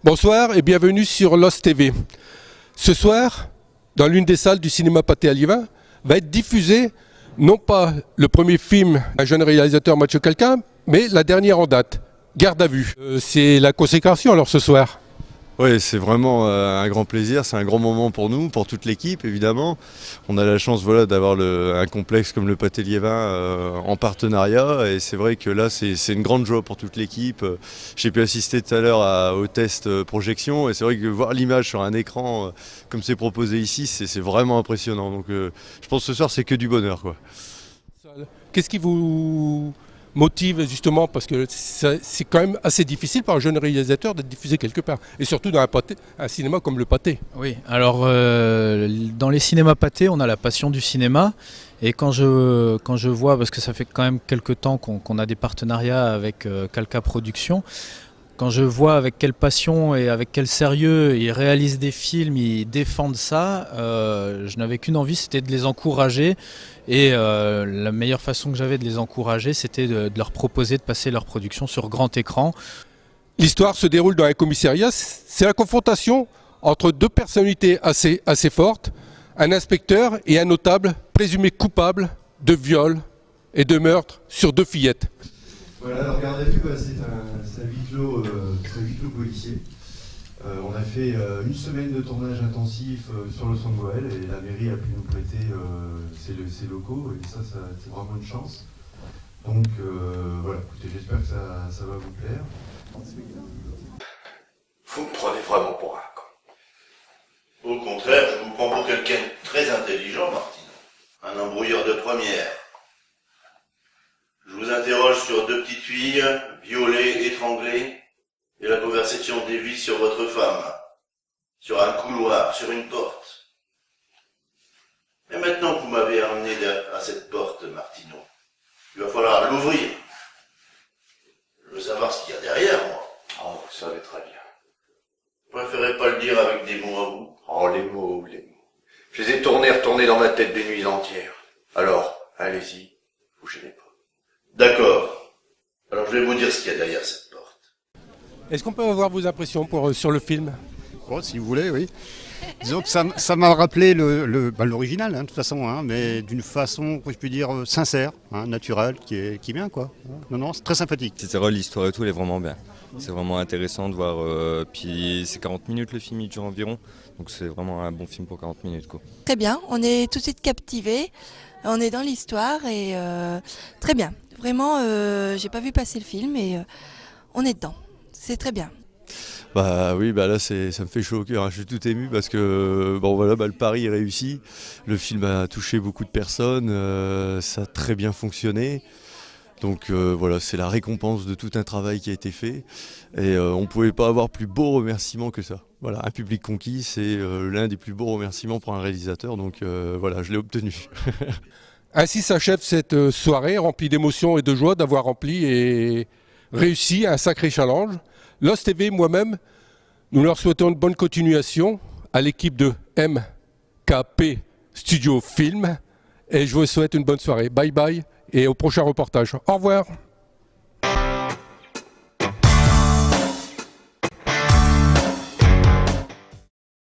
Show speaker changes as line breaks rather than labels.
Bonsoir et bienvenue sur Lost TV. Ce soir, dans l'une des salles du cinéma Pathé à Liévin, va être diffusé non pas le premier film d'un jeune réalisateur Mathieu Calquin, mais la dernière en date, Garde à vue. C'est la consécration alors ce soir.
Oui, c'est vraiment un grand plaisir, c'est un grand moment pour nous, pour toute l'équipe évidemment. On a la chance d'avoir un complexe comme le Pathé Liévin en partenariat et c'est vrai que là c'est une grande joie pour toute l'équipe. J'ai pu assister tout à l'heure au test projection et c'est vrai que voir l'image sur un écran comme c'est proposé ici, c'est vraiment impressionnant. Donc je pense que ce soir c'est que du bonheur, quoi.
Qu'est-ce qui vous motive justement, parce que c'est quand même assez difficile pour un jeune réalisateur d'être diffusé quelque part, et surtout dans un cinéma comme le Pathé.
Oui, alors dans les cinémas Pathé, on a la passion du cinéma, et quand je vois, parce que ça fait quand même quelques temps qu'on a des partenariats avec Calca Productions, quand je vois avec quelle passion et avec quel sérieux ils réalisent des films, ils défendent ça, je n'avais qu'une envie, c'était de les encourager. Et la meilleure façon que j'avais de les encourager, c'était de leur proposer de passer leur production sur grand écran.
L'histoire se déroule dans un commissariat. C'est la confrontation entre deux personnalités assez fortes, un inspecteur et un notable présumé coupable de viol et de meurtre sur deux fillettes.
Voilà, alors Garde à vue, c'est un huis clos policier. On a fait une semaine de tournage intensif sur le Songoël et la mairie a pu nous prêter ses locaux et ça c'est vraiment une chance. Donc voilà, écoutez, j'espère que ça va vous plaire.
Vous me prenez vraiment pour un con. Au contraire, je vous prends pour quelqu'un de très intelligent, Martino. Un embrouilleur de première. Je vous interroge sur deux petites filles, violées, étranglées, et la conversation dévie sur votre femme, sur un couloir, sur une porte. Et maintenant que vous m'avez amené à cette porte, Martino, il va falloir l'ouvrir. Je veux savoir ce qu'il y a derrière, moi.
Oh, vous savez très bien.
Vous préférez pas le dire avec des mots à vous?
Oh, les mots. Je les ai retournés dans ma tête des nuits entières. Alors, allez-y, vous gênez pas.
D'accord. Alors je vais vous dire ce qu'il y a derrière cette porte.
Est-ce qu'on peut avoir vos impressions sur le film?
Oh, si vous voulez, oui. Disons que ça m'a rappelé l'original, de toute façon, mais d'une façon, je peux dire, sincère, naturelle, qui est bien, quoi. Non, c'est très sympathique.
Etc. L'histoire et tout, elle est vraiment bien. C'est vraiment intéressant de voir. Puis c'est 40 minutes, le film il dure environ. Donc c'est vraiment un bon film pour 40 minutes, quoi.
Très bien, on est tout de suite captivés. On est dans l'histoire et très bien. Vraiment, j'ai pas vu passer le film et on est dedans. C'est très bien.
Bah oui, là ça me fait chaud au cœur, je suis tout ému parce que le pari est réussi. Le film a touché beaucoup de personnes, ça a très bien fonctionné. Donc c'est la récompense de tout un travail qui a été fait. Et on ne pouvait pas avoir plus beau remerciement que ça. Voilà, un public conquis, c'est l'un des plus beaux remerciements pour un réalisateur. Donc je l'ai obtenu.
Ainsi s'achève cette soirée remplie d'émotions et de joie d'avoir rempli et réussi un sacré challenge. Lost TV, moi-même, nous leur souhaitons une bonne continuation à l'équipe de MKP Studio Film et je vous souhaite une bonne soirée. Bye bye et au prochain reportage. Au revoir.